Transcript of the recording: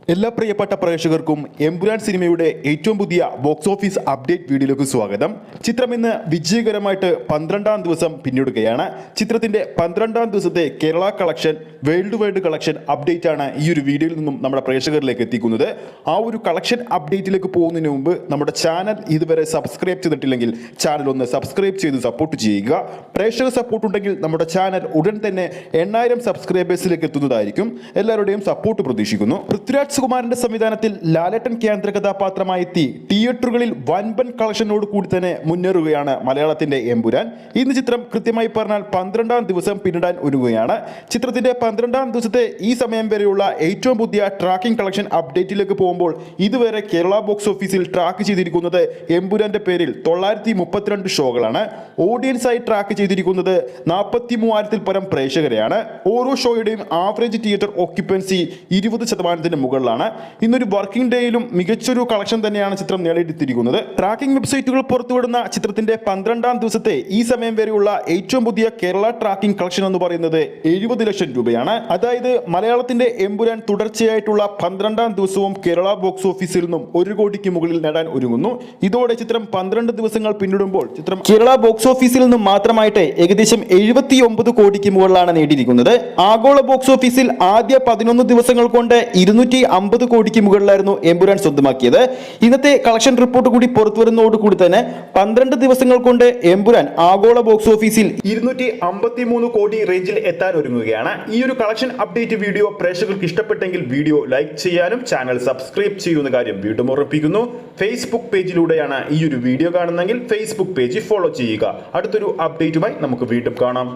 എല്ലാ പ്രിയപ്പെട്ട പ്രേക്ഷകർക്കും എമ്പുരാൻ സിനിമയുടെ ഏറ്റവും പുതിയ ബോക്സ് ഓഫീസ് അപ്ഡേറ്റ് വീഡിയോയിലേക്ക് സ്വാഗതം. ചിത്രം ഇന്ന് വിജയകരമായിട്ട് 12ാം ദിവസം പിന്നിടുകയാണ്. ചിത്രത്തിന്റെ 12ാം ദിവസത്തെ Kerala collection world wide collection update ആണ് ഈ ഒരു വീഡിയോയിൽ നിന്നും നമ്മുടെ പ്രേക്ഷകരിലേക്ക് എത്തിക്കുന്നത്. ആ ഒരു കളക്ഷൻ അപ്ഡേറ്റിലേക്ക് പോകുന്നതിന് മുമ്പ് നമ്മുടെ ചാനൽ ഇതുവരെ സബ്സ്ക്രൈബ് ചെയ്തിട്ടില്ലെങ്കിൽ ചാനൽ ഒന്ന് സബ്സ്ക്രൈബ് ചെയ്ത് സപ്പോർട്ട് ചെയ്യുക. പ്രേക്ഷക സപ്പോർട്ട് ഉണ്ടെങ്കിൽ നമ്മുടെ ചാനൽ ഉടൻ തന്നെ 8000 സബ്സ്ക്രൈബേഴ്സിലേക്ക് എത്തുന്നതായിരിക്കും. എല്ലാവരുടെയും സപ്പോർട്ട് പ്രതീക്ഷിക്കുന്നു. പൃഥ്വിരാജ് സുകുമാരന്റെ സംവിധാനത്തിൽ ലാലേട്ടൻ കേന്ദ്ര കഥാപാത്രമായി എത്തി തിയേറ്ററുകളിൽ വൻപൻ കളക്ഷനോട് കൂടി തന്നെ മുന്നേറുകയാണ് മലയാളത്തിന്റെ എമ്പുരാൻ. ഇന്ന് ചിത്രം കൃത്യമായി പറഞ്ഞാൽ 12ാം ദിവസം പിന്നിടാൻ ഒരുങ്ങുകയാണ്. ചിത്രത്തിന്റെ 12ാം ദിവസത്തെ ഈ സമയം വരെയുള്ള ഏറ്റവും പുതിയ ട്രാക്കിംഗ് കളക്ഷൻ അപ്ഡേറ്റിലേക്ക് പോകുമ്പോൾ ഇതുവരെ കേരള ബോക്സ് ഓഫീസിൽ ട്രാക്ക് ചെയ്തിരിക്കുന്നത് എമ്പുരാന്റെ പേരിൽ 932 ഷോകളാണ്. ഓഡിയൻസ് ആയി ട്രാക്ക് ചെയ്തിരിക്കുന്നത് 43,000-ൽ പരം പ്രേക്ഷകരെയാണ്. ഓരോ ഷോയുടെയും ആവറേജ് തിയേറ്റർ ഓക്യുപ്പൻസി 20% മുകളിലാണ്. ഇന്നൊരു വർക്കിംഗ് ഡേയിലും മികച്ചൊരു കളക്ഷൻ തന്നെയാണ് ചിത്രം നേടിയെടുത്തിരിക്കുന്നത്. ട്രാക്കിംഗ് വെബ്സൈറ്റുകൾ പുറത്തുവിടുന്ന ചിത്രത്തിന്റെ 12ാം ദിവസത്തെ ഈ സമയം വരെയുള്ള ഏറ്റവും പുതിയ കേരള ട്രാക്കിംഗ് കളക്ഷൻ എന്ന് പറയുന്നത് 70 ലക്ഷം രൂപയാണ്. അതായത് മലയാളത്തിന്റെ എമ്പുരാൻ തുടർച്ചയായിട്ടുള്ള 12ാം ദിവസവും കേരള ബോക്സ് ഓഫീസിൽ നിന്നും 1 കോടിക്ക് മുകളിൽ നേടാൻ ഒരുങ്ങുന്നു. ഇതോടെ ചിത്രം 12 ദിവസങ്ങൾ പിന്നിടുമ്പോൾ ചിത്രം കേരള ബോക്സ് ഓഫീസിൽ നിന്നും മാത്രമായിട്ട് ഏകദേശം 79 കോടിക്ക് മുകളിലാണ് നേടിയിരിക്കുന്നത്. ആഗോള ബോക്സ് ഓഫീസിൽ ആദ്യ 11 ദിവസങ്ങൾ കൊണ്ട് 250 കോടിക്ക് മുകളിലായിരുന്നു എമ്പുരാൻ സ്വന്തമാക്കിയത്. ഇന്നത്തെ കളക്ഷൻ റിപ്പോർട്ട് കൂടി പുറത്തുവരുന്നതോടുകൂടി തന്നെ 12 ദിവസങ്ങൾ കൊണ്ട് എമ്പുരാൻ ആഗോള ബോക്സ് ഓഫീസിൽ 253 കോടി റേഞ്ചിൽ എത്താൻ ഒരുങ്ങുകയാണ്. ഈ ഒരു കളക്ഷൻ അപ്ഡേറ്റ് വീഡിയോ പ്രേക്ഷകർക്ക് ഇഷ്ടപ്പെട്ടെങ്കിൽ വീഡിയോ ലൈക്ക് ചെയ്യാനും ചാനൽ സബ്സ്ക്രൈബ് ചെയ്യുന്ന കാര്യം വീണ്ടും ഓർമ്മിപ്പിക്കുന്നു. ഫേസ്ബുക്ക് പേജിലൂടെയാണ് ഈ ഒരു വീഡിയോ കാണുന്നതെങ്കിൽ ഫേസ്ബുക്ക് പേജ് ഫോളോ ചെയ്യുക. അടുത്തൊരു അപ്ഡേറ്റുമായി നമുക്ക് വീണ്ടും കാണാം.